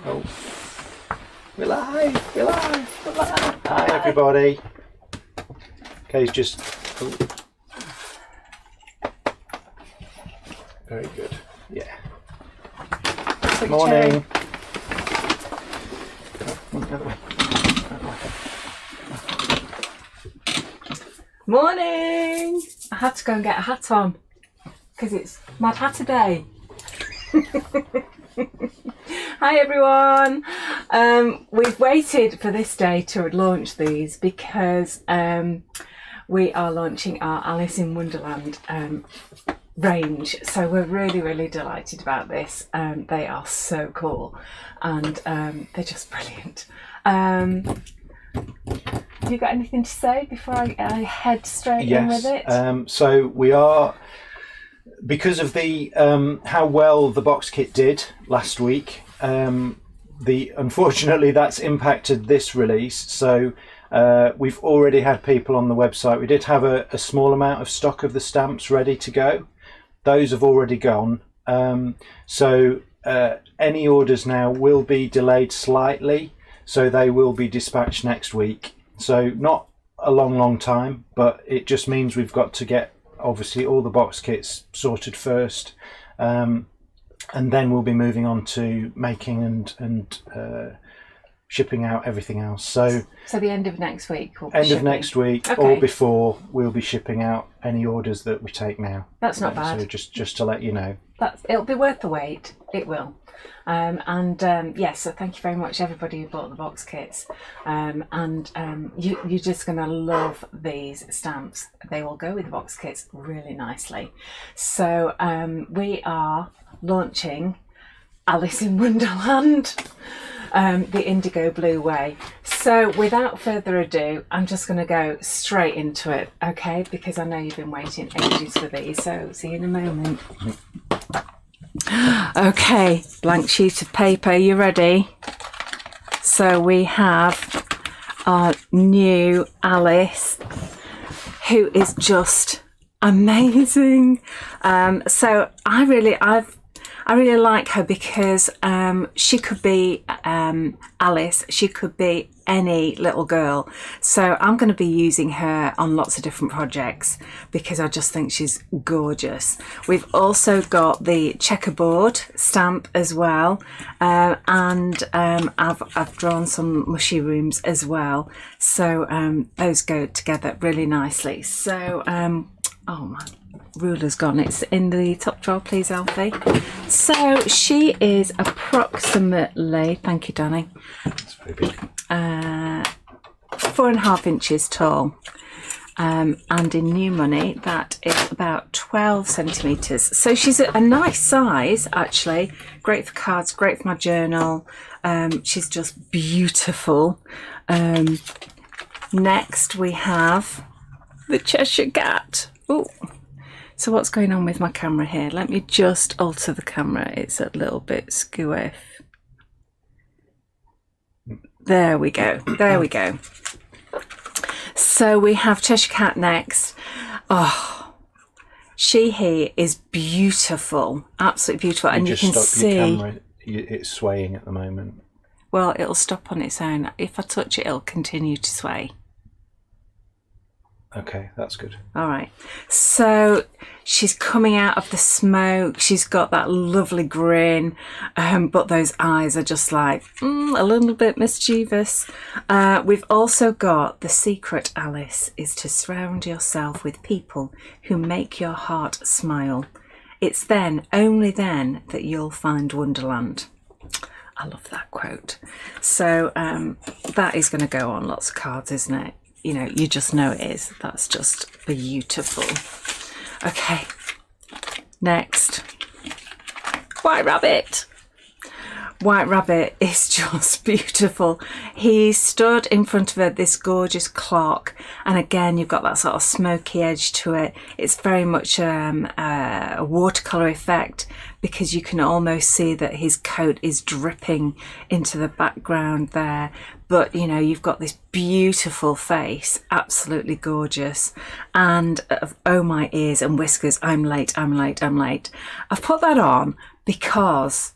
Oh, we're live, we're live, we're live. Hi everybody. Kay's just... Oh. Very good, yeah. Good morning. Morning! I had to go and get a hat on because it's Mad Hatter Day. Hi everyone! We've waited for this day to launch these because we are launching our Alice in Wonderland range, so we're really delighted about this. They are so cool and they're just brilliant. Have you got anything to say before I head straight in with it? So we are, because of the how well the box kit did last week, unfortunately that's impacted this release. So we've already had people on the website. We did have a small amount of stock of the stamps ready to go. Those have already gone. So any orders now will be delayed slightly. So they will be dispatched next week. So not a long time, but it just means we've got to get obviously all the box kits sorted first, and then we'll be moving on to making and shipping out everything else. So the end of next week we'll be end shipping. of next week, okay, or before, we'll be shipping out any orders that we take now. That's not bad. So just to let you know, it'll be worth the wait. It will. Yes, so thank you very much everybody who bought the box kits, you're just going to love these stamps. They will go with the box kits really nicely. So we are launching Alice in Wonderland, the indigo blue way. So without further ado, I'm just going to go straight into it, okay, because I know you've been waiting ages for these, so see you in a moment. Okay, blank sheet of paper, you ready? So we have our new Alice, who is just amazing. So I really like her because she could be Alice, she could be any little girl. So I'm going to be using her on lots of different projects because I just think she's gorgeous. We've also got the checkerboard stamp as well, and I've drawn some mushy rooms as well. So those go together really nicely. So oh my ruler's gone, it's in the top drawer please, Alfie. So she is approximately, thank you Danny, it's very big, 4.5 inches tall, and in new money that is about 12 centimeters. So she's a nice size actually, great for cards, great for my journal. She's just beautiful. Next we have the Cheshire Cat. Ooh. So what's going on with my camera here? Let me just alter the camera. It's a little bit skewy. There we go. There we go. So we have Cheshire Cat next. Oh, he is beautiful. Absolutely beautiful. And you can see... Your camera, it's swaying at the moment. Well, it'll stop on its own. If I touch it, it'll continue to sway. Okay, that's good. All right. So she's coming out of the smoke. She's got that lovely grin, but those eyes are just like a little bit mischievous. We've also got the secret, Alice, is to surround yourself with people who make your heart smile. It's then, only then, that you'll find Wonderland. I love that quote. So that is going to go on lots of cards, isn't it? You know, you just know it is. That's just beautiful. Okay, next, White Rabbit. White Rabbit is just beautiful. He stood in front of this gorgeous clock, and again you've got that sort of smoky edge to it. It's very much a watercolour effect because you can almost see that his coat is dripping into the background there. But you know, you've got this beautiful face, absolutely gorgeous, and oh my ears and whiskers, I'm late, I'm late, I'm late. I've put that on because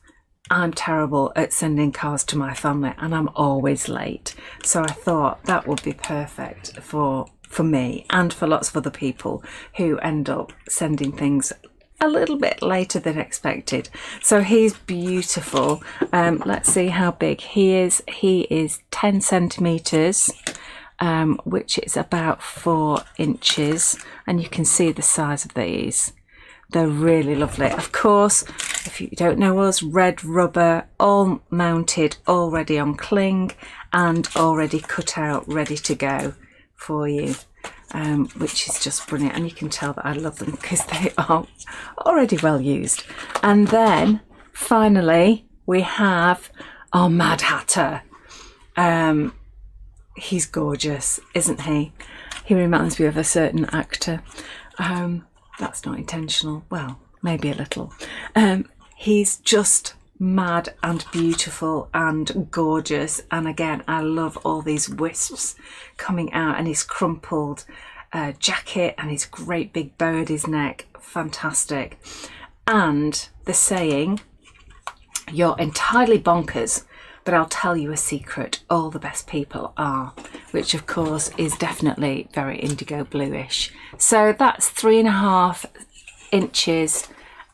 I'm terrible at sending cards to my family and I'm always late. So I thought that would be perfect for me and for lots of other people who end up sending things a little bit later than expected. So he's beautiful. Let's see how big he is. He is 10 centimeters, which is about 4 inches, and you can see the size of these. They're really lovely. Of course, if you don't know us, red rubber, all mounted already on cling and already cut out, ready to go for you. Which is just brilliant, and you can tell that I love them because they are already well used. And then finally we have our Mad Hatter. He's gorgeous, isn't he? He reminds me of a certain actor. That's not intentional, well, maybe a little. He's just mad and beautiful and gorgeous, and again I love all these wisps coming out, and his crumpled jacket and his great big bow at his neck, fantastic. And the saying, you're entirely bonkers, but I'll tell you a secret, all the best people are, which of course is definitely very indigo bluish. So that's 3.5 inches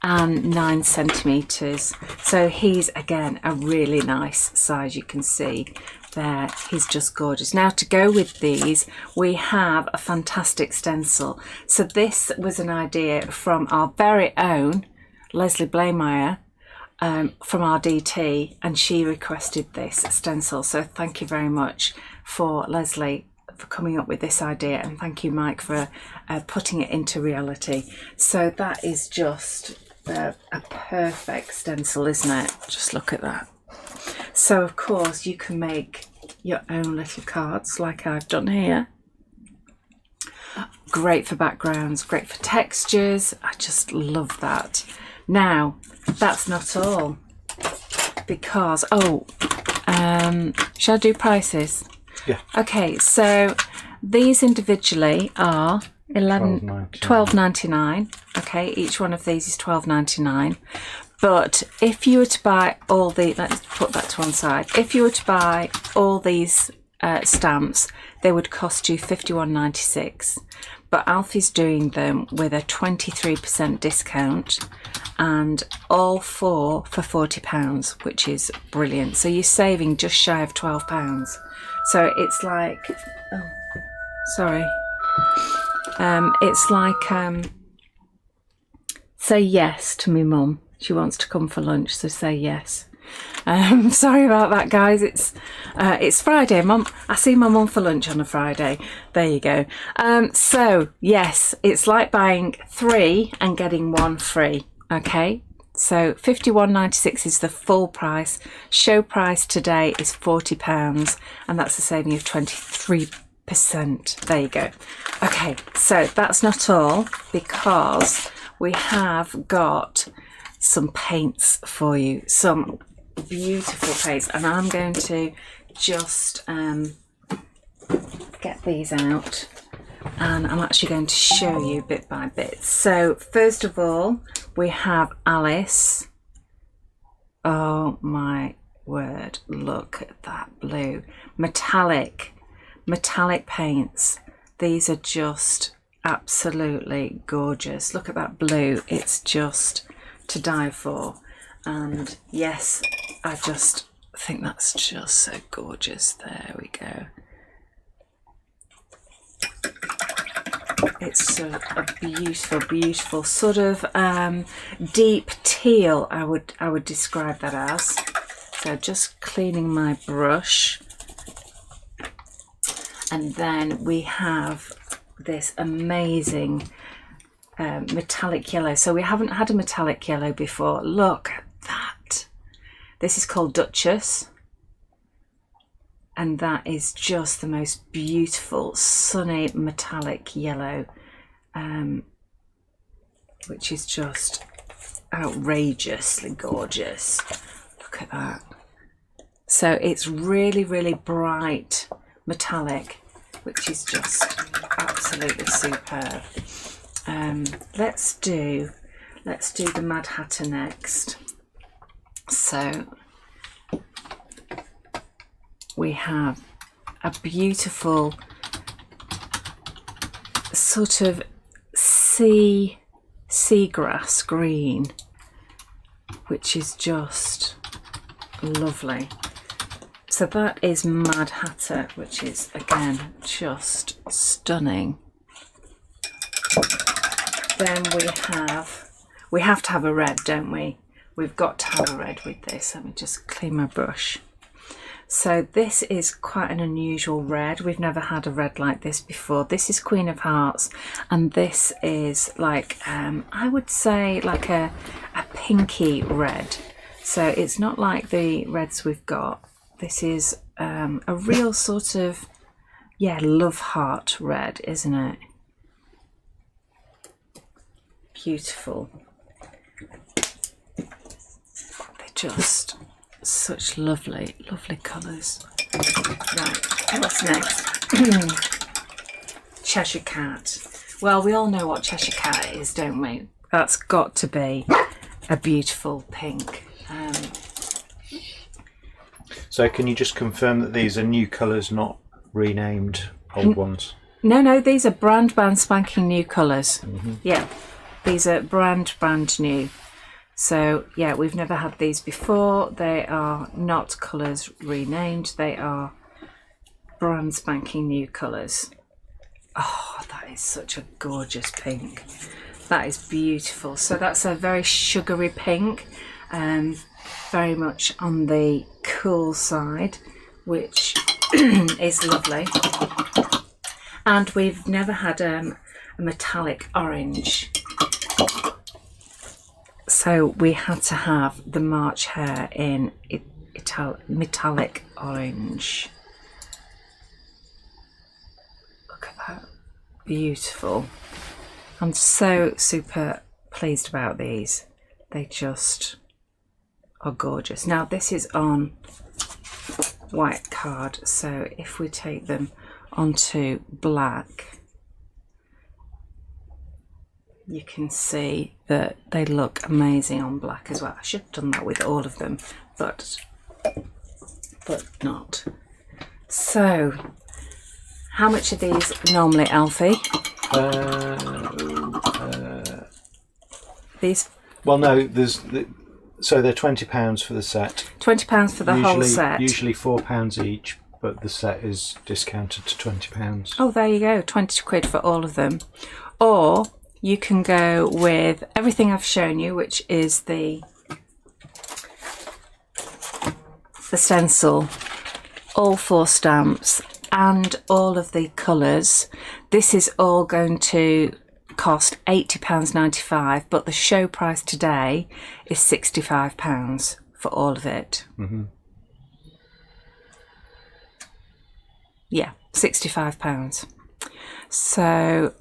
and 9 centimeters. So he's again a really nice size, you can see there. He's just gorgeous. Now to go with these we have a fantastic stencil. So this was an idea from our very own Leslie Blameyer, from RDT, and she requested this stencil. So thank you very much for Leslie for coming up with this idea, and thank you Mike for putting it into reality. So that is just a perfect stencil, isn't it? Just look at that. So of course you can make your own little cards like I've done here. Great for backgrounds, great for textures. I just love that. Now that's not all, because shall I do prices? Yeah. Okay, so these individually are $12.99. Okay, each one of these is $12.99. But if you were to buy all the, let's put that to one side. If you were to buy all these stamps, they would cost you $51.96. But Alfie's doing them with a 23% discount, and all four for £40, which is brilliant. So you're saving just shy of £12. So it's like, oh, sorry. It's like, say yes to me mum. She wants to come for lunch, so say yes. Sorry about that, guys. It's Friday. Mum, I see my mum for lunch on a Friday. There you go. So yes, it's like buying 3 and getting 1 free. Okay, so £51.96 is the full price. Show price today is £40, and that's a saving of 23%. There you go. Okay, so that's not all, because we have got some paints for you, some beautiful paints, and I'm going to just get these out, and I'm actually going to show you bit by bit. So first of all we have Alice. Oh my word, look at that blue. Metallic paints. These are just absolutely gorgeous. Look at that blue, it's just to die for. And yes, I just think that's just so gorgeous. There we go. It's a beautiful sort of deep teal, I would describe that as. So just cleaning my brush, and then we have this amazing metallic yellow. So we haven't had a metallic yellow before. Look at that. This is called Duchess, and that is just the most beautiful sunny metallic yellow, which is just outrageously gorgeous. Look at that. So it's really bright metallic, which is just absolutely superb. Let's do the Mad Hatter next. So we have a beautiful sort of seagrass green, which is just lovely. So that is Mad Hatter, which is again just stunning. Then we have to have a red, don't we? We've got to have a red with this. Let me just clean my brush. So this is quite an unusual red. We've never had a red like this before. This is Queen of Hearts, and this is like, I would say like a pinky red. So it's not like the reds we've got. This is a real sort of, yeah, love heart red, isn't it? Beautiful. They're just such lovely, lovely colours. Right, what's next? Cheshire Cat. Well, we all know what Cheshire Cat is, don't we? That's got to be a beautiful pink. So can you just confirm that these are new colours, not renamed old ones? No, these are brand spanking new colours. Yeah, these are brand new. So yeah, we've never had these before. They are not colours renamed. They are brand spanking new colours. Oh, that is such a gorgeous pink. That is beautiful. So that's a very sugary pink, very much on the cool side, which is lovely. And we've never had a metallic orange. So we had to have the March Hare in metallic orange. Look at that. Beautiful. I'm so super pleased about these. They just are gorgeous. Now this is on white card, so if we take them onto black, you can see that they look amazing on black as well. I should have done that with all of them, but not. So how much are these normally, Alfie? These? Well, no, so they're £20 for the set. £20 for the whole set. Usually £4 each, but the set is discounted to £20. Oh, there you go, 20 quid for all of them. Or you can go with everything I've shown you, which is the stencil, all 4 stamps and all of the colours. This is all going to cost £80.95, but the show price today is £65 for all of it. Yeah, £65. So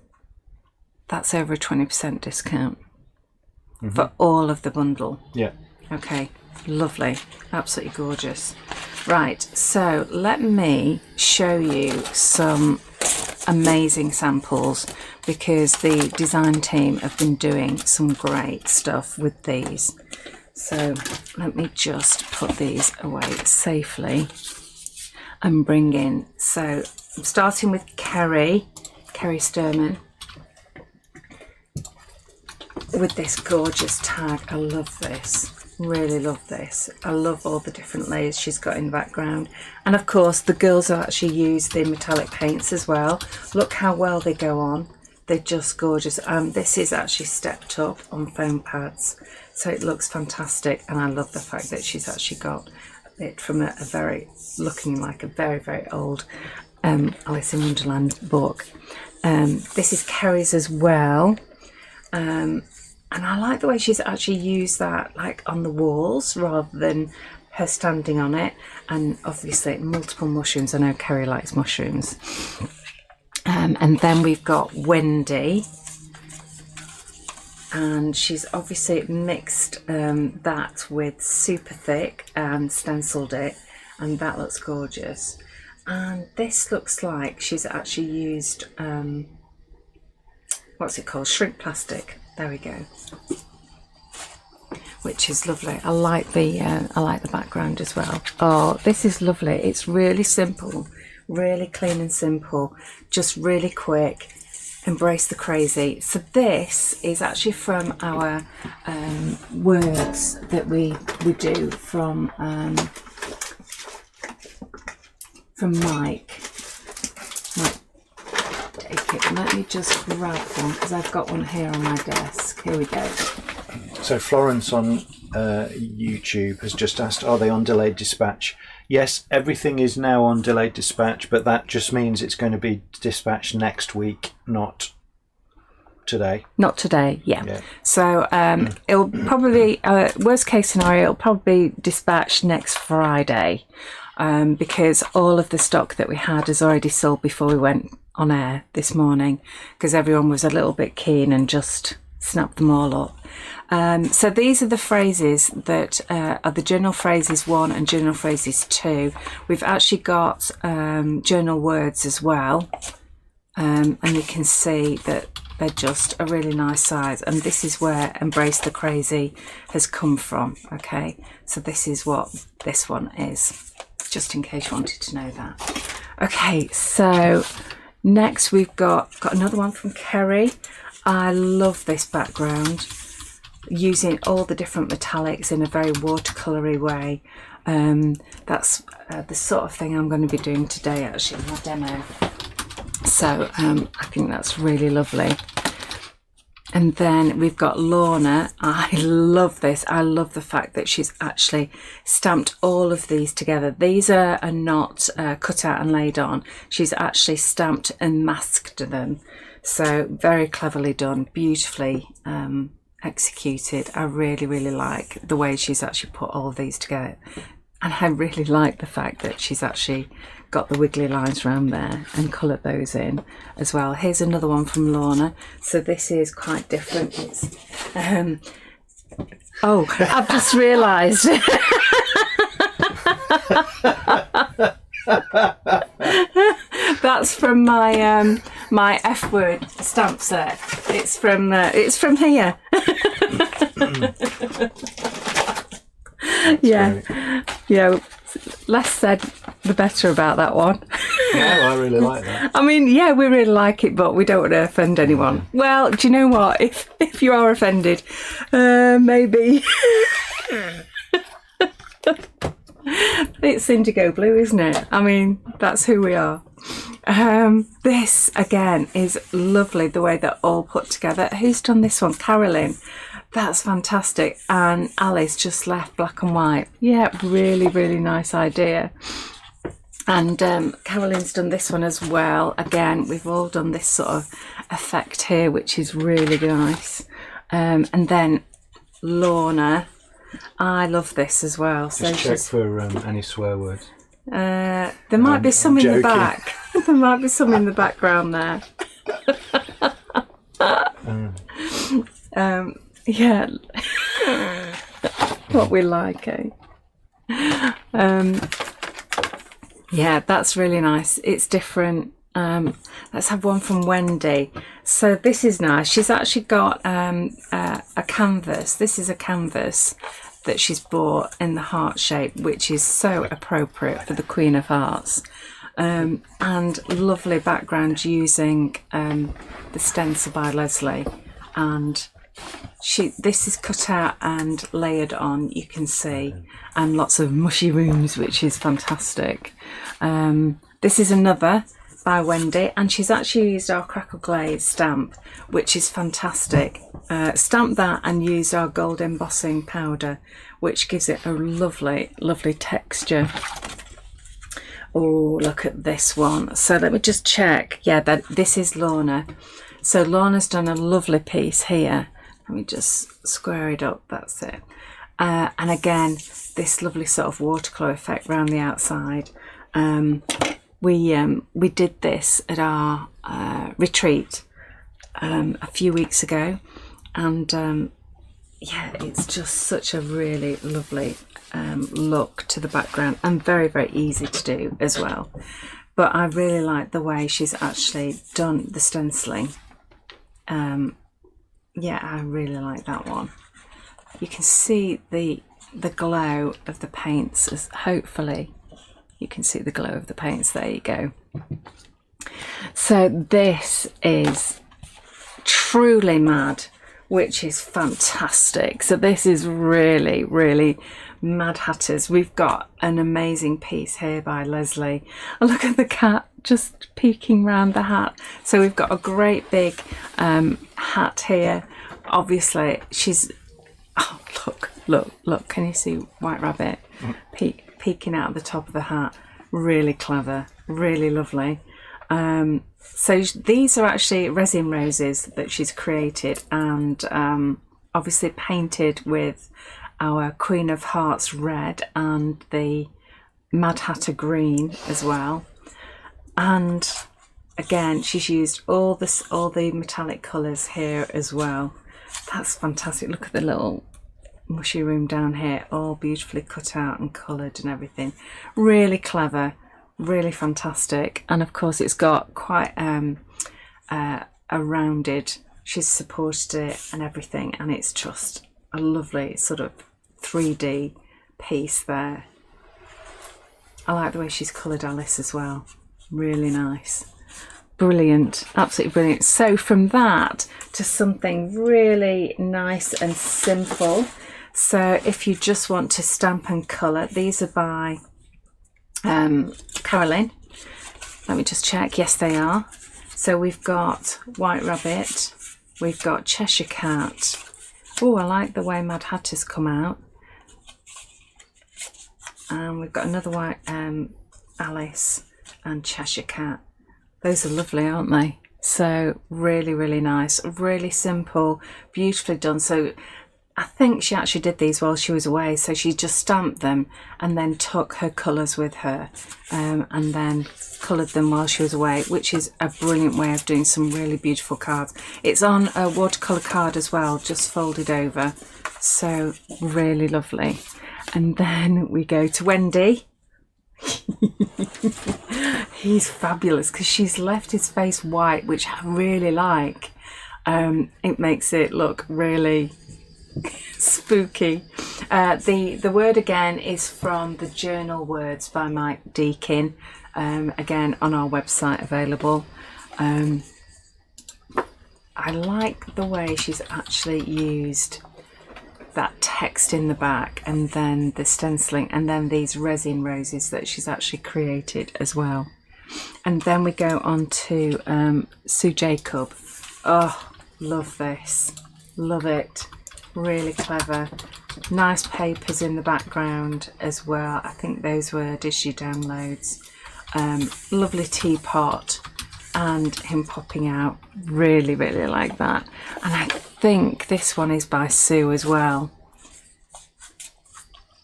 that's over a 20% discount for all of the bundle. Yeah. Okay, lovely, absolutely gorgeous. Right, so let me show you some amazing samples, because the design team have been doing some great stuff with these. So let me just put these away safely and bring in. So I'm starting with Kerry Sturman with this gorgeous tag. I love this. Really love this. I love all the different layers she's got in the background, and of course the girls have actually used the metallic paints as well. Look how well they go on. They're just gorgeous. This is actually stepped up on foam pads, so it looks fantastic, and I love the fact that she's actually got it from a very, looking like a very, very old Alice in Wonderland book. This is Kerry's as well. And I like the way she's actually used that like on the walls rather than her standing on it. And obviously multiple mushrooms. I know Kerry likes mushrooms. And then we've got Wendy. And she's obviously mixed that with super thick and stenciled it. And that looks gorgeous. And this looks like she's actually used, what's it called? Shrink plastic. There we go. which is lovely. I like the background as well. Oh, this is lovely. It's really simple, really clean and simple, just really quick. Embrace the crazy. So this is actually from our words that we do from Mike. Take it. Let me just grab one because I've got one here on my desk. Here we go. So Florence on YouTube has just asked, are they on delayed dispatch? Yes, everything is now on delayed dispatch, but that just means it's going to be dispatched next week, not today. Not today, yeah. So it'll probably, worst case scenario, it'll probably be dispatched next Friday, because all of the stock that we had is already sold before we went on air this morning, because everyone was a little bit keen and just snapped them all up. So these are the phrases that are the journal phrases 1 and journal phrases 2. We've actually got journal words as well, and you can see that they're just a really nice size, and this is where Embrace the Crazy has come from. Okay, so this is what this one is, just in case you wanted to know that. Okay, so next we've got another one from Kerry. I love this background, using all the different metallics in a very watercolory way. That's the sort of thing I'm going to be doing today, actually, in my demo. So I think that's really lovely. And then we've got Lorna. I love this. I love the fact that she's actually stamped all of these together. These are not cut out and laid on. She's actually stamped and masked them. So very cleverly done, beautifully executed. I really, really like the way she's actually put all of these together. And I really like the fact that she's actually got the wiggly lines around there and coloured those in as well. Here's another one from Lorna. So this is quite different. It's oh, I've just realised. That's from my my F word stamp set. It's from here. Yeah. Less said, the better about that one. No, I really like that. I mean, yeah, we really like it, but we don't want to offend anyone. Well, do you know what? If you are offended, maybe. It's indigo blue, isn't it? I mean, that's who we are. This, again, is lovely, the way they're all put together. Who's done this one? Carolyn. That's fantastic. And Alice just left black and white. Yeah, really, really nice idea. And Carolyn's done this one as well. Again, we've all done this sort of effect here, which is really nice. And then Lorna. I love this as well. Just check for any swear words. There might be some in the back. There might be some in the background there. Yeah. What we like, eh? Yeah, that's really nice. It's different. Let's have one from Wendy. So this is nice. She's actually got a canvas. This is a canvas that she's bought in the heart shape, which is so appropriate for the Queen of Hearts. And lovely background using the Stencil by Leslie. And this is cut out and layered on, you can see, and lots of mushy rooms, which is fantastic. This is another by Wendy, and she's actually used our Crackle Glaze stamp, which is fantastic. Stamped that and used our gold embossing powder, which gives it a lovely, lovely texture. Oh, look at this one. So let me just check. Yeah, this is Lorna. So Lorna's done a lovely piece here. Let me just square it up. That's it. And again, this lovely sort of watercolour effect around the outside. We did this at our retreat a few weeks ago, and yeah, it's just such a really lovely look to the background, and very, very easy to do as well. But I really like the way she's actually done the stenciling. Yeah, I really like that one. you can see the glow of the paints. As hopefully you can see the glow of the paints. There you go. So this is truly mad, which is fantastic. So this is really, really Mad Hatters. We've got an amazing piece here by Leslie. Oh, look at the cat just peeking round the hat. So we've got a great big hat here. Obviously she's, oh look, can you see White Rabbit peeking out the top of the hat? Really clever, really lovely. So these are actually resin roses that she's created, and obviously painted with our Queen of Hearts red and the Mad Hatter green as well. And again, she's used all the metallic colours here as well. That's fantastic. Look at the little mushy room down here, all beautifully cut out and coloured and everything. Really clever, really fantastic. And of course it's got quite a rounded, she's supported it and everything, and it's just a lovely sort of 3D piece there. I like the way she's coloured Alice as well. Really nice. Brilliant, absolutely brilliant. So from that to something really nice and simple. So if you just want to stamp and colour, these are by Carolyn. Let me just check. Yes, they are. So we've got White Rabbit, we've got Cheshire Cat. Oh, I like the way Mad Hatter's come out. And we've got another white Alice and Cheshire Cat. Those are lovely, aren't they? So really, really nice, really simple, beautifully done. So I think she actually did these while she was away, so she just stamped them and then took her colours with her and then coloured them while she was away, which is a brilliant way of doing some really beautiful cards. It's on a watercolour card as well, just folded over, so really lovely. And then we go to Wendy. He's fabulous because she's left his face white, which I really like. It makes it look really spooky. The word again is from the Journal Words by Mike Deakin, again on our website available. I like the way she's actually used that text in the back, and then the stenciling, and then these resin roses that she's actually created as well. And then we go on to Sue Jacob. Oh, love this, love it. Really clever. Nice papers in the background as well. I think those were Dishy downloads. Lovely teapot and him popping out. Really, really like that. And I think this one is by Sue as well.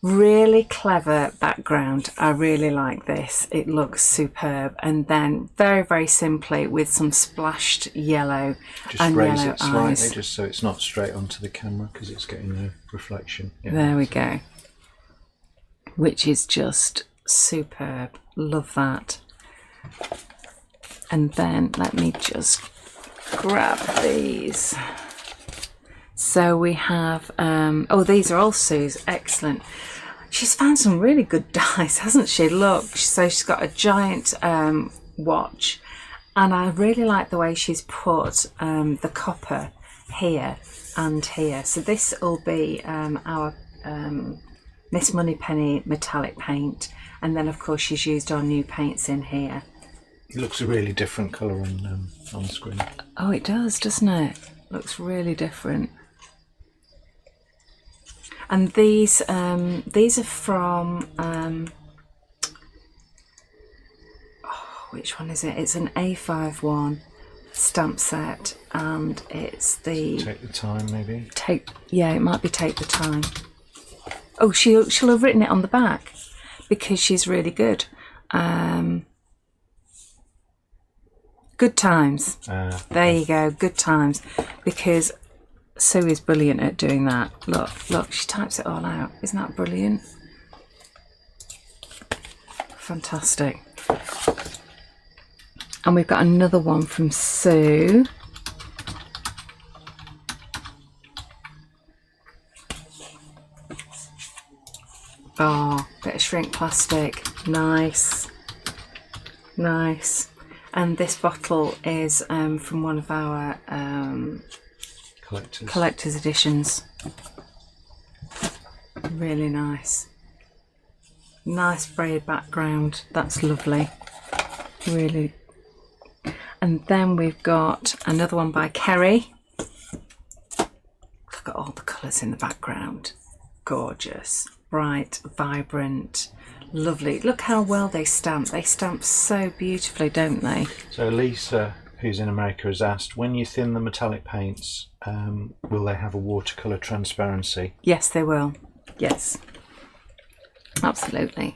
Really clever background. I really like this. It looks superb. And then very, very simply with some splashed yellow just and raise yellow it slightly, eyes. just so it's not straight onto the camera because it's getting the reflection. Yeah. There we go. Which is just superb. Love that. And then let me just grab these. So we have, oh, these are all Sue's. Excellent. She's found some really good dies, hasn't she? Look, so she's got a giant watch, and I really like the way she's put the copper here and here. So this will be our Miss Moneypenny metallic paint, and then of course she's used our new paints in here. It looks a really different colour on screen. Oh, it does, doesn't it? Looks really different. And these are from oh, which one is it? It's an A5 one stamp set, and it's the Take the Time, maybe. Yeah, it might be Take the Time. Oh, she'll have written it on the back because she's really good. Good Times. There you go, Good Times, because Sue is brilliant at doing that. Look, she types it all out. Isn't that brilliant? Fantastic. And we've got another one from Sue. shrink plastic. Nice. Nice. And this bottle is from one of our collector's editions. Really nice. Nice braid background. That's lovely. Really. And then we've got another one by Kerry. Look at all the colours in the background. Gorgeous. Bright, vibrant, lovely. Look how well they stamp. They stamp so beautifully, don't they? So Lisa, who's in America, has asked, when you thin the metallic paints, will they have a watercolour transparency? Yes, they will. Yes, absolutely.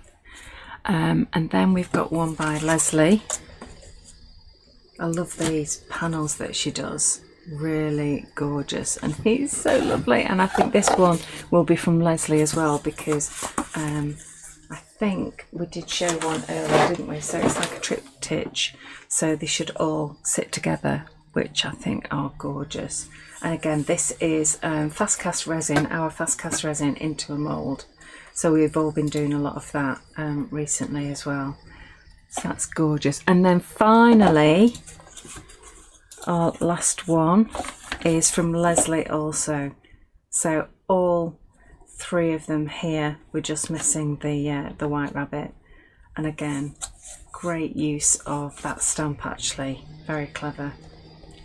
And then we've got one by Leslie. I love these panels that she does. Really gorgeous, and he's so lovely. And I think this one will be from Leslie as well, because I think we did show one earlier, didn't we? So it's like a triptych, so they should all sit together, which I think are gorgeous. And again, this is fast cast resin, our fast cast resin into a mould. So we've all been doing a lot of that recently as well. So that's gorgeous. And then finally, our last one is from Leslie also. So all three of them here. We're just missing the white rabbit. And again, great use of that stamp actually. Very clever.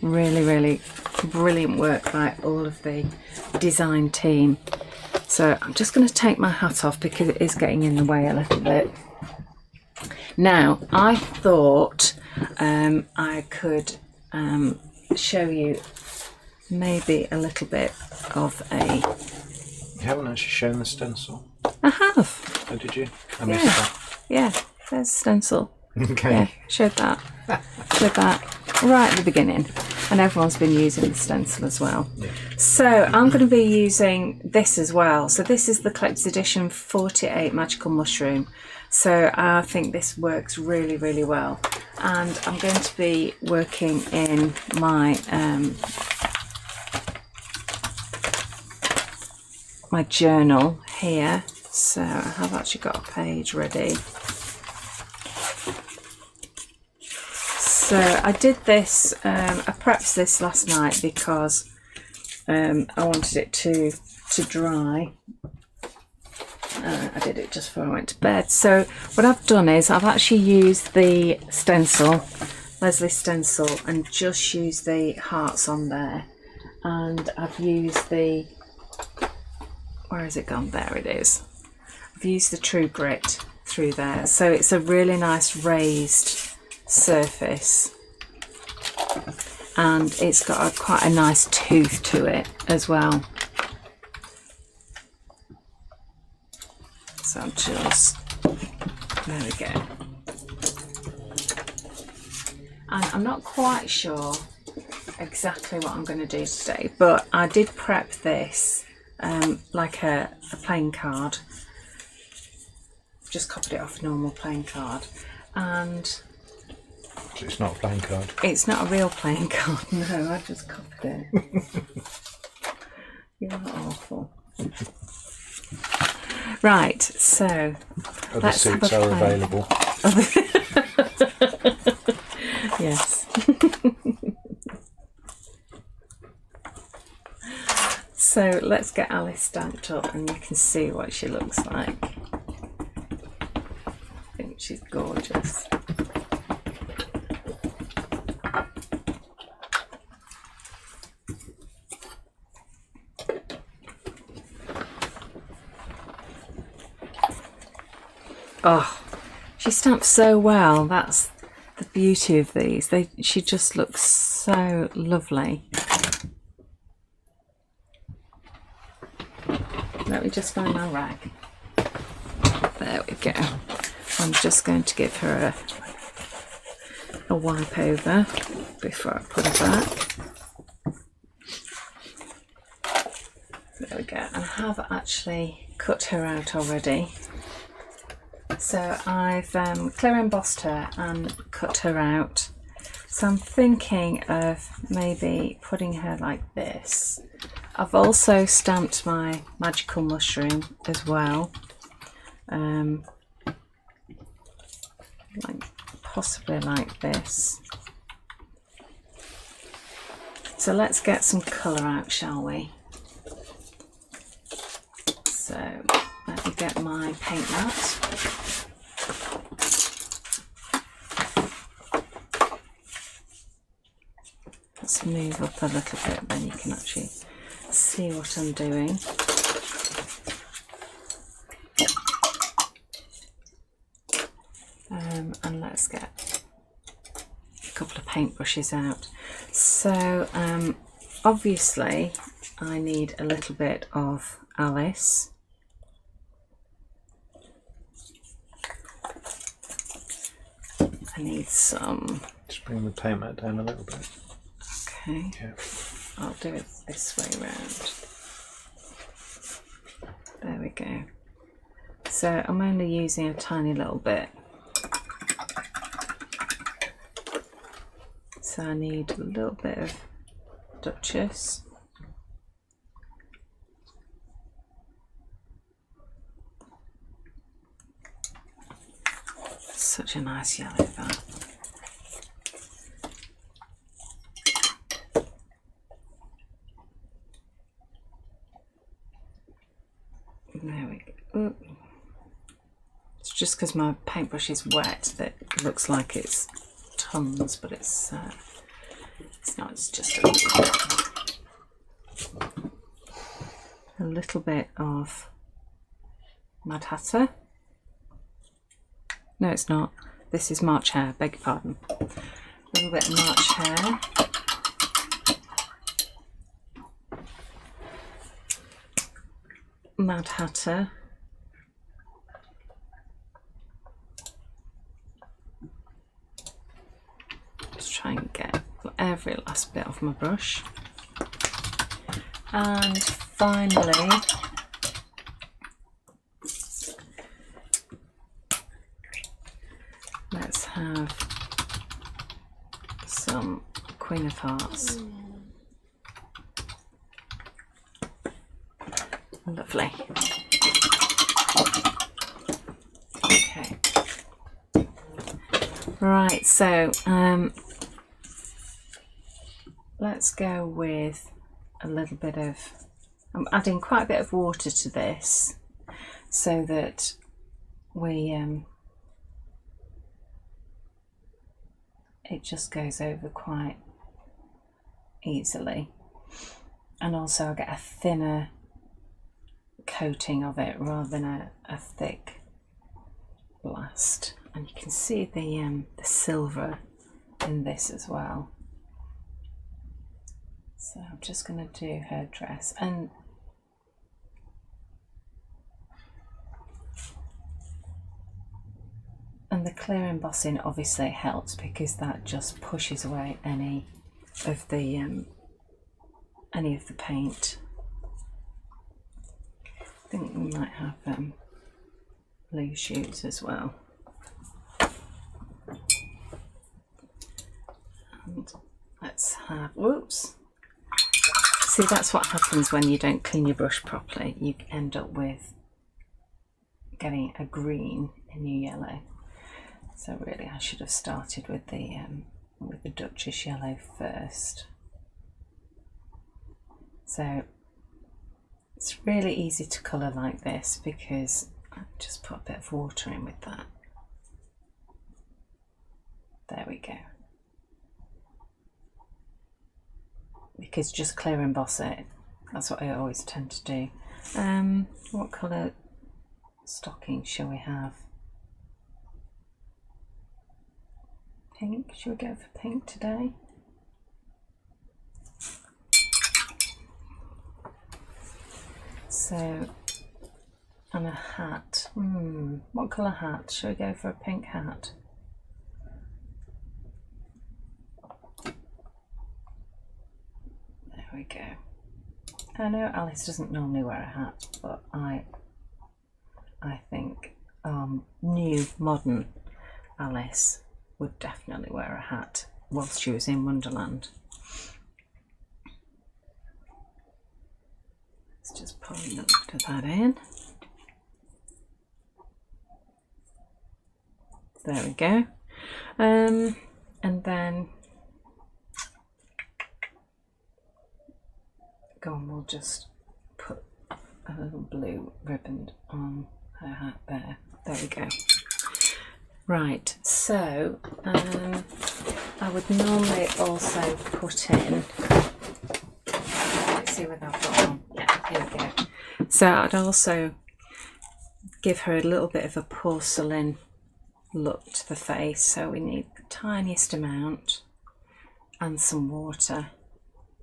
Really, really brilliant work by all of the design team. So I'm just going to take my hat off because it is getting in the way a little bit. Now, I thought I could show you maybe a little bit of a... You haven't actually shown the stencil. I have. Oh, did you? I missed that. Yeah, there's a stencil. Okay. Yeah, showed that. Showed that right at the beginning. And everyone's been using the stencil as well. Yeah. So I'm going to be using this as well. So this is the collector's edition 48 Magical Mushroom. So I think this works really, really well. And I'm going to be working in my my journal here. So I have actually got a page ready. So I did this, I prepped this last night because I wanted it to dry. I did it just before I went to bed. So what I've done is I've actually used the stencil, Leslie stencil, and just used the hearts on there. And I've used the, where has it gone? There it is. I've used the True Grit through there. So it's a really nice raised surface. And it's got quite a nice tooth to it as well. So I'm just, there we go. And I'm not quite sure exactly what I'm going to do today, but I did prep this like a playing card. Just copied it off a normal playing card. And So it's not a playing card. It's not a real playing card, no, I just copied it. You're awful. Right, so other suits are available. Yes. So let's get Alice stamped up and you can see what she looks like. I think she's gorgeous. Oh, she stamps so well. That's the beauty of these. She just looks so lovely. Let me just find my rag. There we go. I'm just going to give her a wipe over before I put her back. There we go. And I have actually cut her out already. So I've clear embossed her and cut her out. So I'm thinking of maybe putting her like this. I've also stamped my magical mushroom as well. like possibly like this. So let's get some colour out, shall we? So let me get my paint mat. Let's move up a little bit, then you can actually see what I'm doing. And let's get a couple of paintbrushes out. So obviously I need a little bit of Alice. I need some. Just bring the paint mat down a little bit. Okay. Yeah. I'll do it this way round. There we go. So I'm only using a tiny little bit. So I need a little bit of Duchess. Such a nice yellow that. There we go. Ooh. It's just because my paintbrush is wet that it looks like it's tons, but it's not. It's just a little bit of Mad Hatter. No, it's not. This is March Hare. Beg your pardon. A little bit of March Hare. Mad Hatter. Just try and get every last bit off my brush. And finally, let's have some Queen of Hearts. Lovely. Okay. Right, so let's go with a little bit of, I'm adding quite a bit of water to this so that we it just goes over quite easily, and also I get a thinner coating of it rather than a thick blast. And you can see the silver in this as well. So I'm just going to do her dress, and the clear embossing obviously helps because that just pushes away any of the paint. I think we might have blue shoes as well. And let's have, whoops. See, that's what happens when you don't clean your brush properly. You end up with getting a green in your yellow. So really I should have started with the Duchess yellow first. So it's really easy to colour like this because I just put a bit of water in with that. There we go. Because just clear emboss it. That's what I always tend to do. What colour stocking shall we have? Pink. Should we go for pink today? So, and a hat. What colour hat? Shall we go for a pink hat? There we go. I know Alice doesn't normally wear a hat, but I think new modern Alice would definitely wear a hat whilst she was in Wonderland. Let's just put a little bit of that in. There we go. And then go on, we'll just put a little blue ribbon on her hat there. There we go. Right, so I would normally also put in, let's see whether I've got one. Yeah, here we go. So I'd also give her a little bit of a porcelain look to the face, so we need the tiniest amount and some water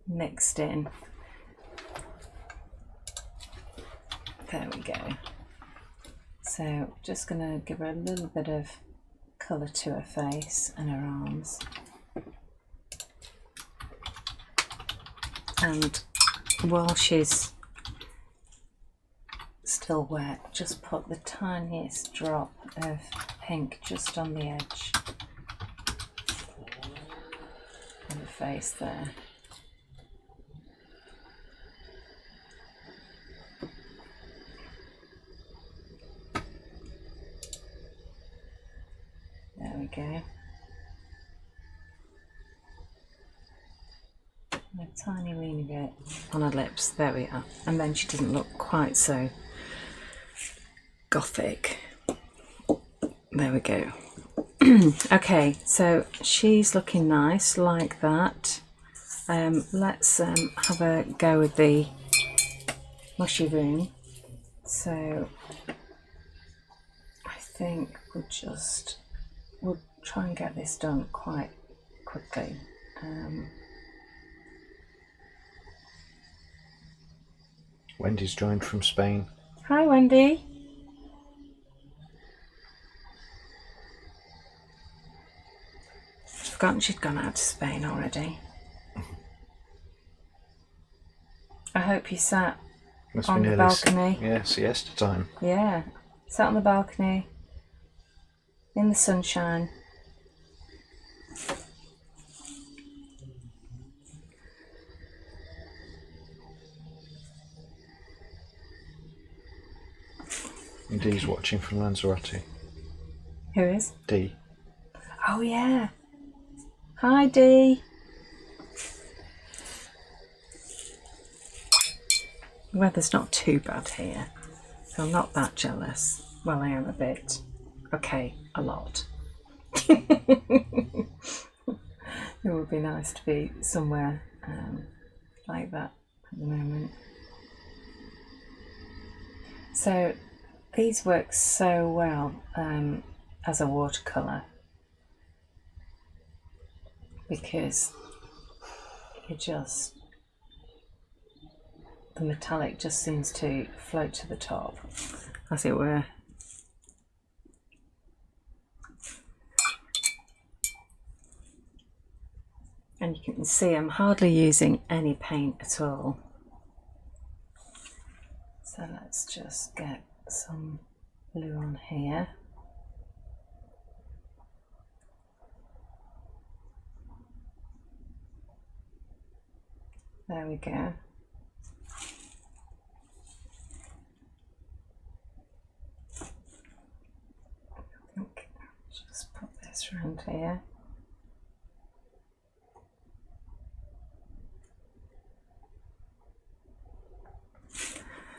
mixed in. There we go. So just going to give her a little bit of colour to her face and her arms, and while she's still wet, just put the tiniest drop of pink just on the edge of the face there. There we go. And a tiny weeny bit on her lips. There we are. And then she doesn't look quite so gothic. There we go. Okay, so she's looking nice like that. Let's have a go with the mushy room. So I think we'll try and get this done quite quickly. Wendy's joined from Spain. Hi, Wendy. I'd forgotten she'd gone out to Spain already. I hope you sat Must on be the nearly balcony. siesta time. Yeah, sat on the balcony in the sunshine. And Dee's watching from Lanzarote. Who is? Dee. Oh yeah. Hi Dee. The weather's not too bad here, so I'm not that jealous. Well, I am a bit. Okay, a lot. It would be nice to be somewhere like that at the moment. So these work so well as a watercolour, because the metallic just seems to float to the top, as it were. And you can see I'm hardly using any paint at all. So let's just get some blue on here. There we go. I think I'll just put this around here.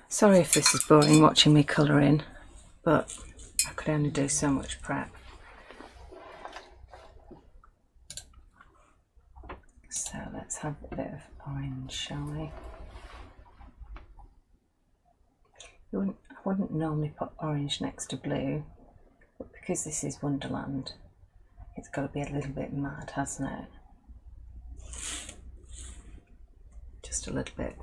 Sorry if this is boring watching me colour in, but I could only do so much prep. So let's have a bit of orange, shall we? I wouldn't normally put orange next to blue, but because this is Wonderland, it's got to be a little bit mad, hasn't it? Just a little bit.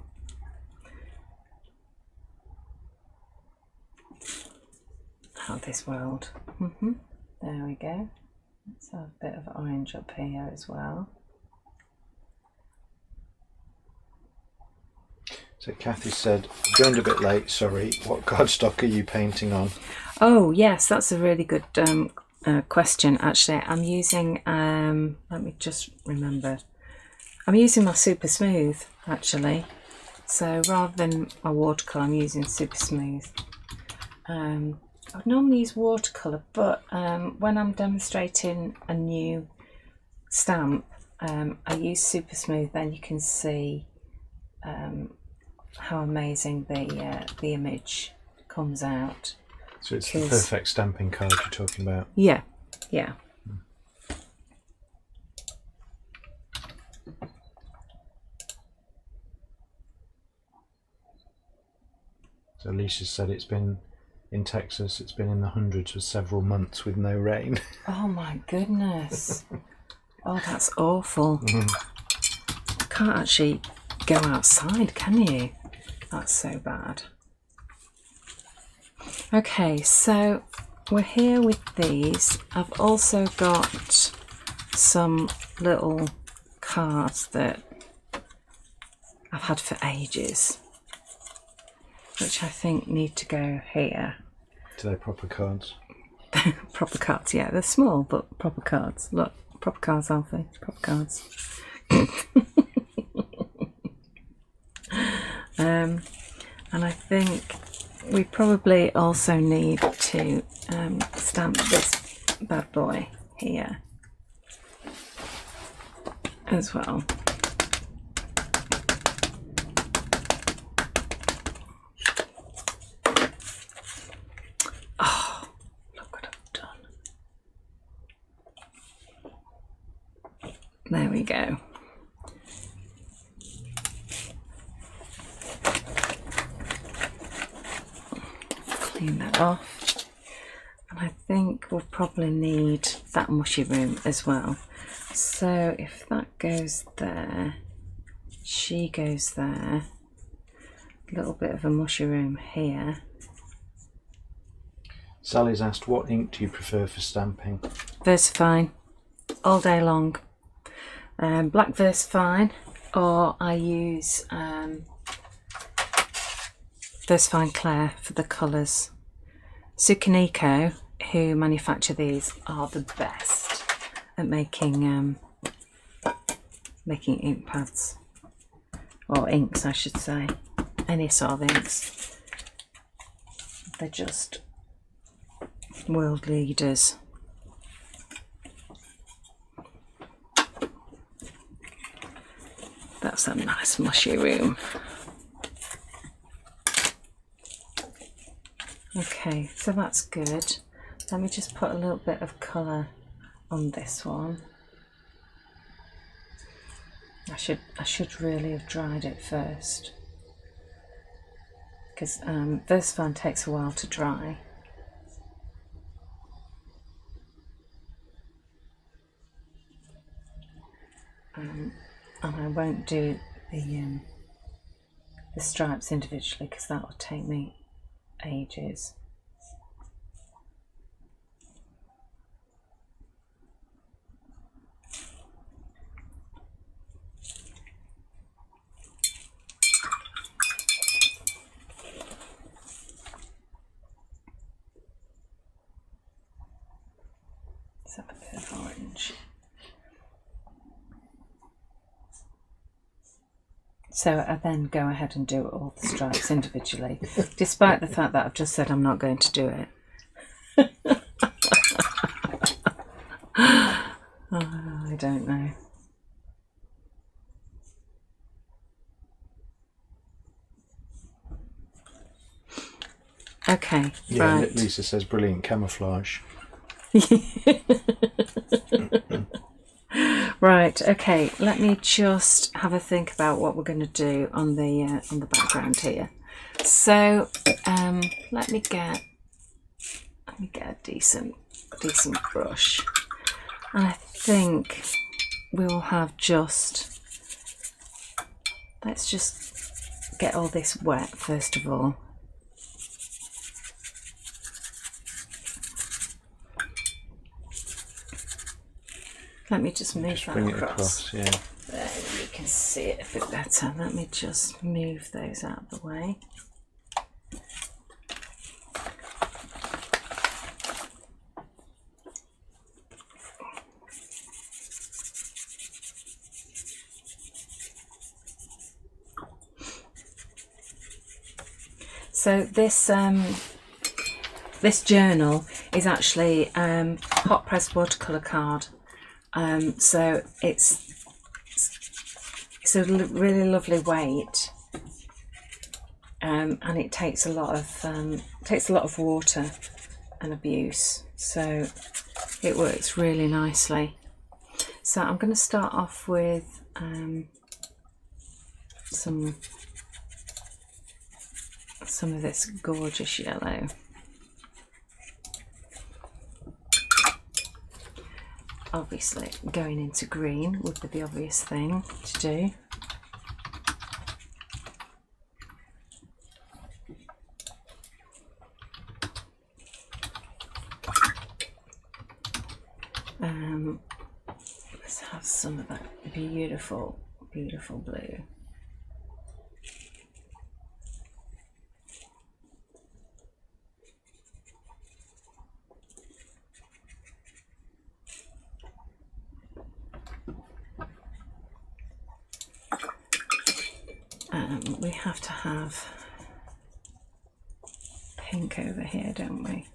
Out of this world. There we go. Let's have a bit of orange up here as well. So Kathy said, joined a bit late, sorry. What cardstock are you painting on? Oh yes, that's a really good question actually. I'm using, let me just remember. I'm using my Super Smooth actually. So rather than my watercolour, I'm using Super Smooth. I would normally use watercolour, but when I'm demonstrating a new stamp, I use Super Smooth. Then you can see how amazing the image comes out. So it's the perfect stamping card you're talking about. Yeah, yeah. So Lisa said it's been in Texas, it's been in the hundreds for several months with no rain. Oh my goodness. Oh, that's awful. Can't actually go outside, can you? That's so bad. Okay, so we're here with these. I've also got some little cards that I've had for ages, which I think need to go here. Do they proper cards? Proper cards, yeah. They're small, but proper cards. Look, proper cards, Alfie. Proper cards. And I think we probably also need to stamp this bad boy here as well. Oh, look what I've done. There we go. Clean that off. And I think we'll probably need that mushy room as well. So if that goes there, she goes there, a little bit of a mushy room here. Sally's asked, what ink do you prefer for stamping? Versafine, all day long. Black Versafine, or I use Versafine Claire for the colours. Sukaniko, who manufacture these, are the best at making ink pads, or inks I should say, any sort of inks. They're just world leaders. That's a nice mushy room. Okay, so that's good. Let me just put a little bit of colour on this one. I should really have dried it first, because Versafine takes a while to dry. And I won't do the stripes individually because that will take me ages. Let's have a bit of orange. So I then go ahead and do all the stripes individually, despite the fact that I've just said I'm not going to do it. Oh, I don't know. Okay, yeah, right. Lisa says brilliant camouflage. Right, okay, let me just have a think about what we're going to do on the background here. So let me get a decent brush, and I think we will have let's just get all this wet first of all. Let me just move that bring across. it across, yeah. There, you can see it a bit better. Let me just move those out of the way. So this this journal is actually hot pressed watercolour card. So it's a really lovely weight, and it takes a lot of water and abuse, so it works really nicely. So I'm going to start off with some of this gorgeous yellow. Obviously going into green would be the obvious thing to do. Let's have some of that beautiful, beautiful blue. We have to have pink over here, don't we?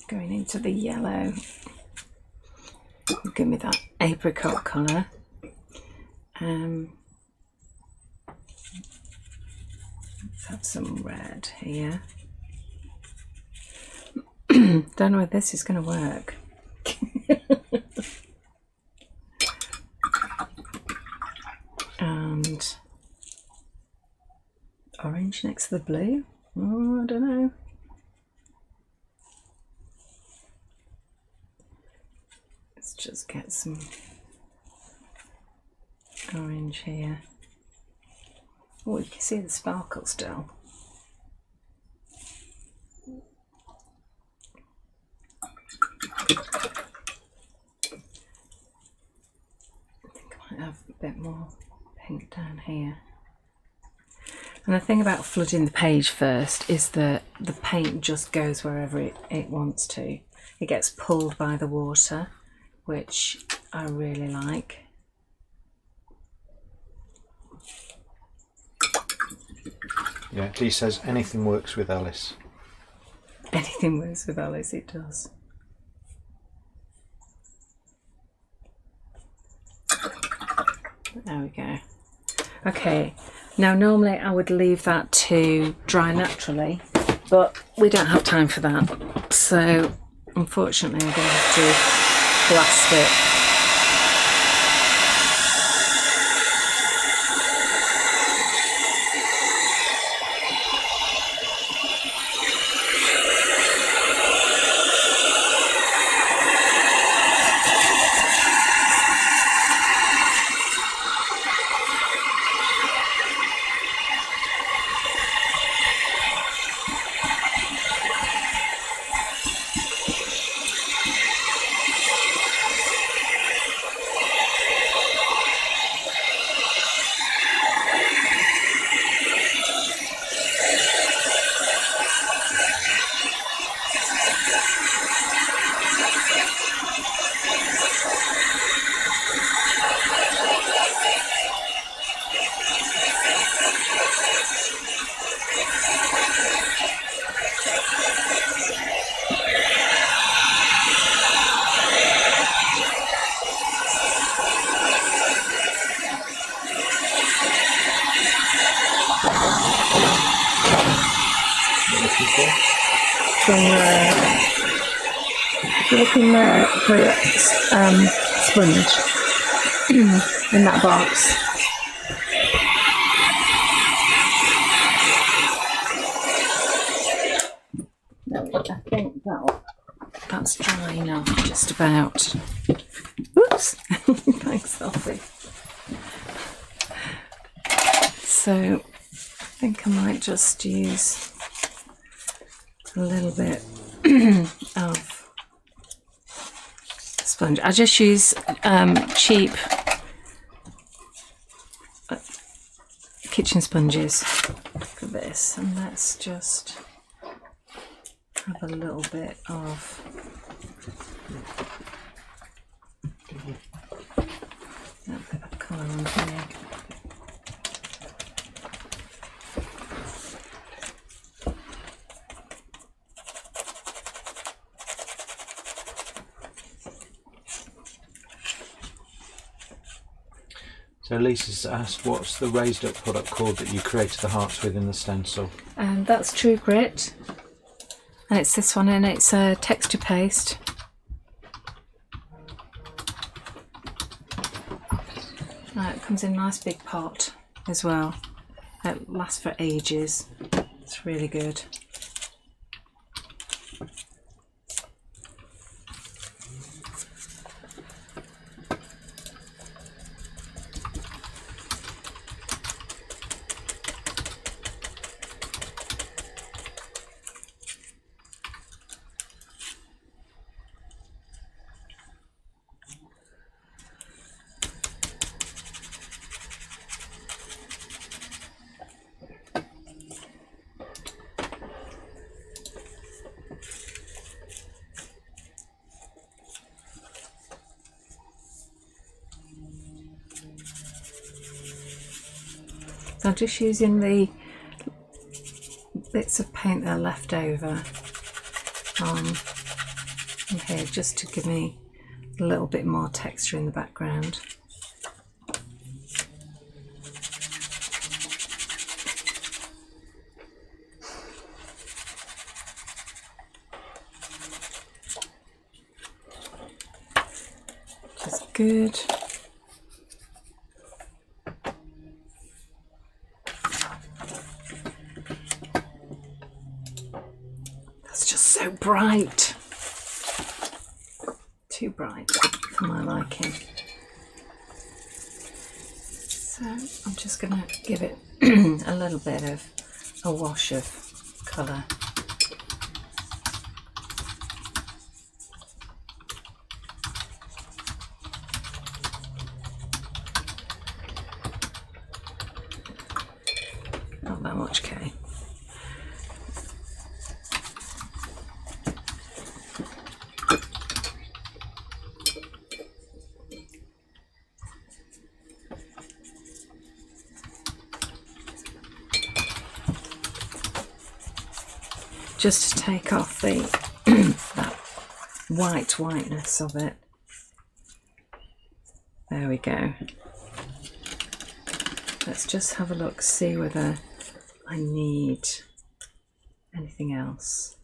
Going into the yellow, give me that apricot colour. Let's have some red here. Don't know if this is going to work. And orange next to the blue. Oh, I don't know. Let's just get some orange here. Oh, you can see the sparkle still. Have a bit more pink down here. And the thing about flooding the page first is that the paint just goes wherever it wants to. It gets pulled by the water, which I really like. Yeah, Dee says anything works with Alice. Anything works with Alice, it does. There we go. Okay, now normally I would leave that to dry naturally, but we don't have time for that. So unfortunately I'm going to have to blast it. If you're looking there for a sponge in that box. I think that's dry enough, just about. Whoops! Thanks, Elfie. So I think I might just use a little bit of sponge. I just use cheap kitchen sponges for this, and let's just have a little bit of colour on here. So Lisa's asked, what's the raised up product called that you created the hearts with in the stencil? And that's True Grit. And it's this one, and it's a texture paste. It comes in a nice big pot as well. It lasts for ages. It's really good. I'm just using the bits of paint that are left over on here just to give me a little bit more texture in the background. Which is good. So bright, too bright for my liking. So I'm just going to give it a little bit of a wash of colour. Not that much, Kay. Just to take off the that whiteness of it. There we go. Let's just have a look, see whether I need anything else.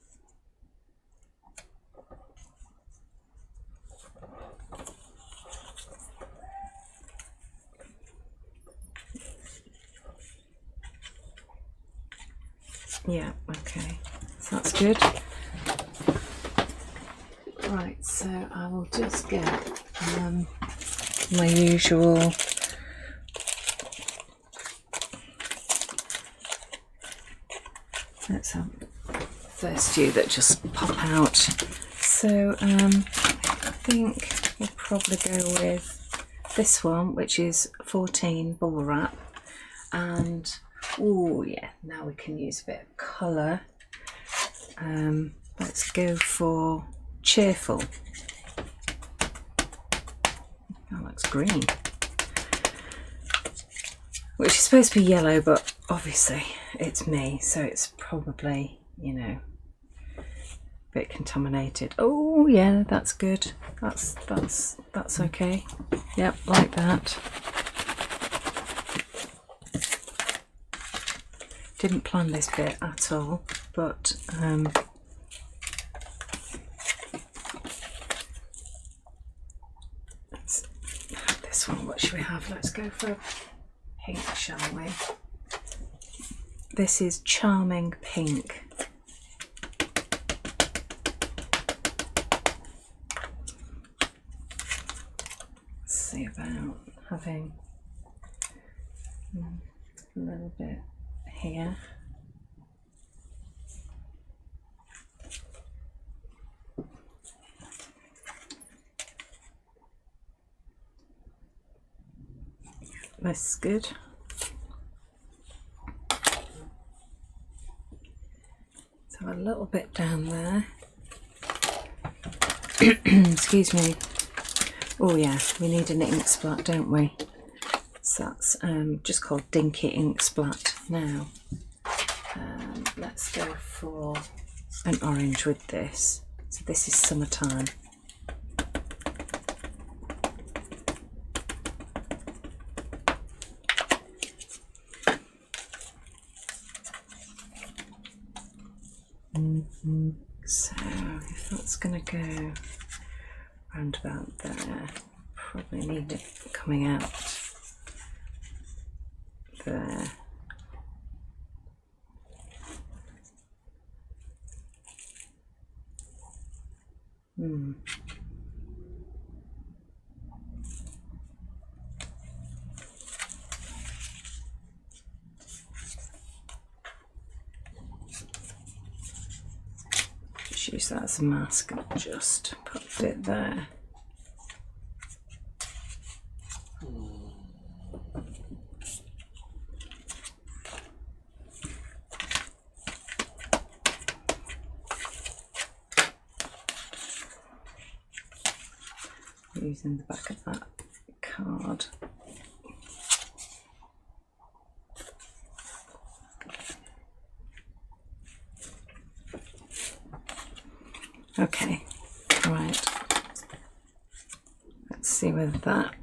Yeah, okay. That's good. Right, so I will just get my usual let's have the first few that just pop out. So I think we'll probably go with this one, which is 14 bubble wrap, and oh yeah, now we can use a bit of colour. Let's go for Cheerful. That looks green. Which is supposed to be yellow, but obviously it's me, so it's probably, you know, a bit contaminated. Oh yeah, that's good. That's okay. Yep, like that. Didn't plan this bit at all, but let's have this one. What should we have? Let's go for a pink, shall we? This is Charming Pink. Let's see about having a little bit here. This is good. So a little bit down there. Excuse me. Oh yeah, we need an ink splat, don't we? So that's just called Dinky Ink Splat now. Let's go for an orange with this. So this is Summertime. So if that's going to go round about there, probably need it coming out there. Just use that as a mask and just put a bit there. Using the back of that card. Okay, right. Let's see whether that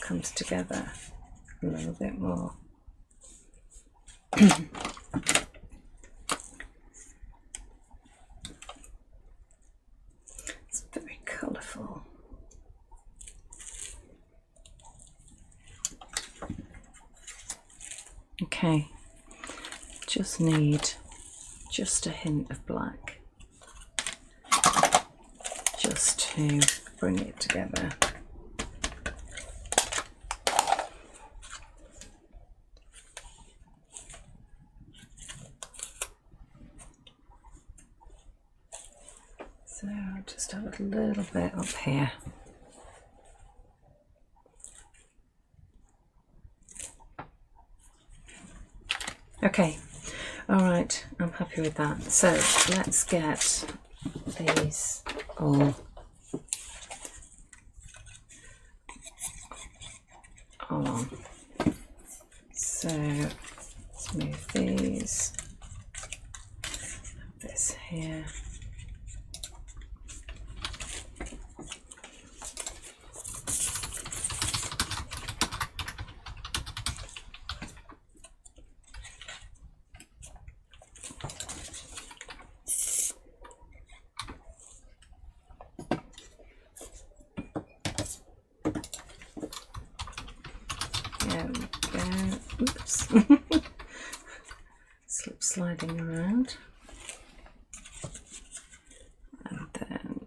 comes together a little bit more. It's very colourful. Okay, just need just a hint of black, just to bring it together. So I'll just have a little bit up here. Okay, all right, I'm happy with that. So let's get these all on. So let's move these, this here. There we go. Oops. Slip sliding around. And then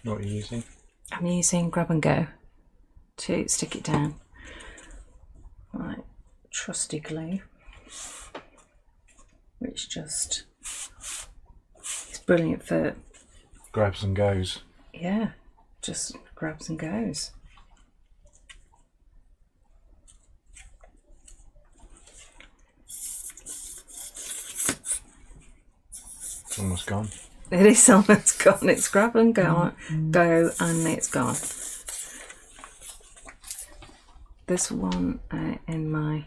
What are you using? I'm using grab and go to stick it down. Right, trusty glue, which just is brilliant for, Grabs and goes. yeah, just grabs and goes. It's almost gone. It is almost gone. It's grab and go, and it's gone. There's one in my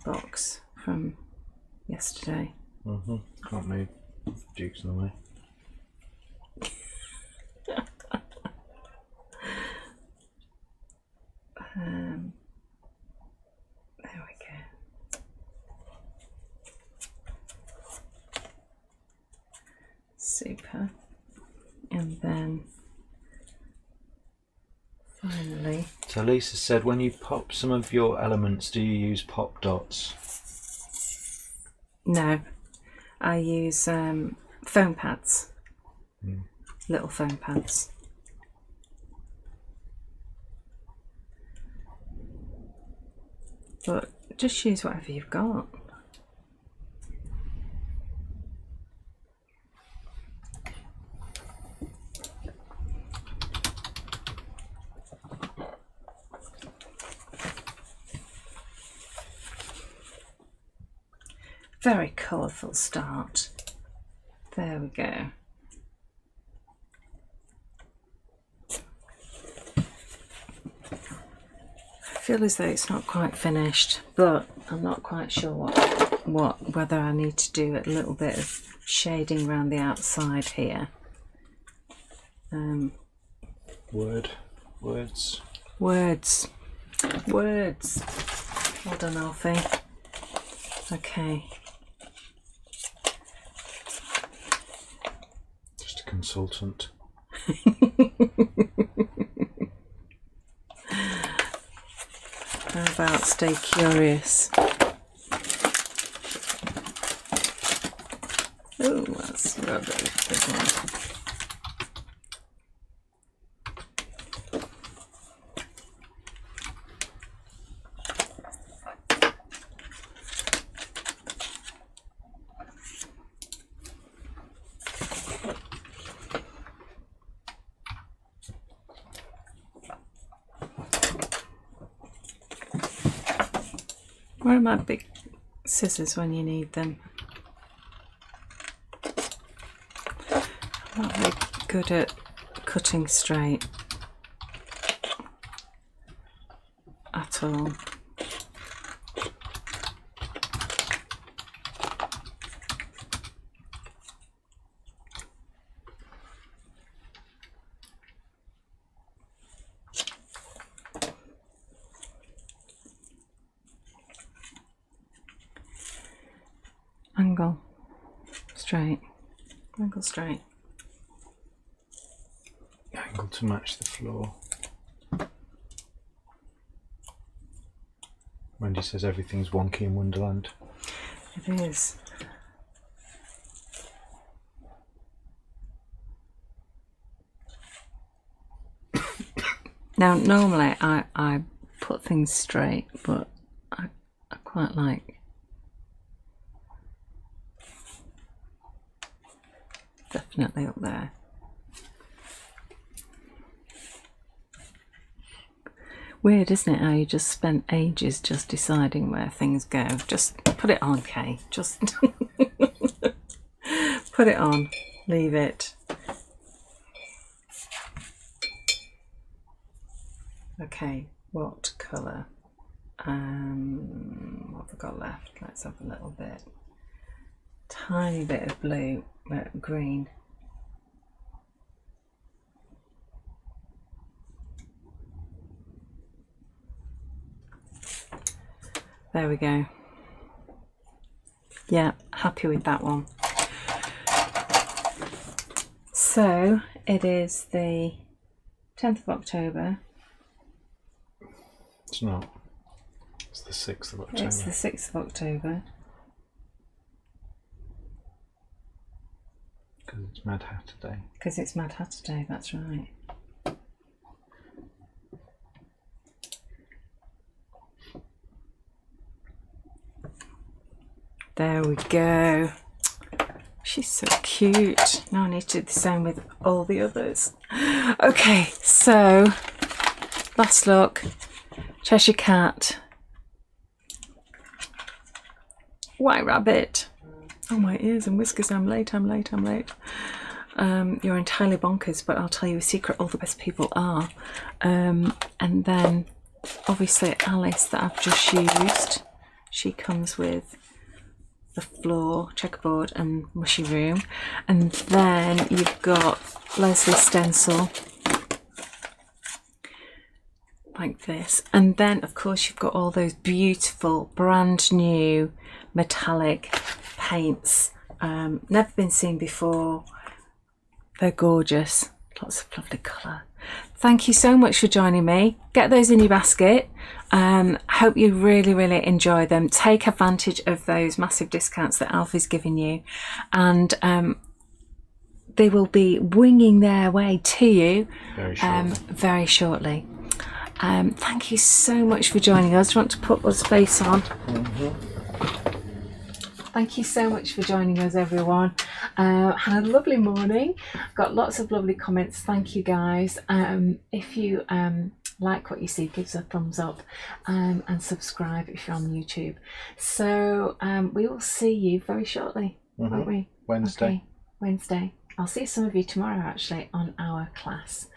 box from yesterday. Can't move. Duke's in the way. There we go. Super. And then finally, So Lisa said, when you pop some of your elements, do you use pop dots? no, I use foam pads, little foam pads. But just use whatever you've got. Very colourful start. There we go. I feel as though it's not quite finished, but I'm not quite sure whether I need to do a little bit of shading around the outside here. Words. Words. Well done, Alfie. Okay, consultant. How about stay curious? Oh, that's rubbish. This one. Where are my big scissors when you need them? I'm not very good at cutting straight at all. Angle straight, angle straight. Angle to match the floor. Wendy says everything's wonky in Wonderland. It is. Now, normally I put things straight, but I quite like definitely up there. Weird, isn't it, how you just spent ages just deciding where things go. Just put it on, Kay. Just put it on. Leave it. Okay, what colour? What have I got left? Let's have a little bit. Tiny bit of blue, green. There we go. Yeah, happy with that one. So it is the 10th of October. It's not. It's the 6th of October. It's the 6th of October. Because it's Mad Hatter Day. Because it's Mad Hatter Day, that's right. There we go. She's so cute. Now I need to do the same with all the others. Okay, so last look. Cheshire Cat. White Rabbit. Oh, my ears and whiskers. I'm late. You're entirely bonkers, but I'll tell you a secret. All the best people are. And then obviously Alice that I've just used. She comes with the floor, checkerboard and mushy room. And then you've got Leslie Stencil like this. And then of course you've got all those beautiful brand new metallic paints, never been seen before. They're gorgeous, lots of lovely colour. Thank you so much for joining me. Get those in your basket. Hope you really enjoy them. Take advantage of those massive discounts that Alfie's giving you, and they will be winging their way to you very shortly. Thank you so much for joining us. Do you want to put the space on? Thank you so much for joining us, everyone. Had a lovely morning. Got lots of lovely comments. Thank you, guys. If you like what you see, give us a thumbs up and subscribe if you're on YouTube. So we will see you very shortly, won't we? Wednesday. Okay, Wednesday. I'll see some of you tomorrow, actually, on our class.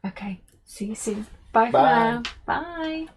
Okay, see you soon. Bye for now. Bye.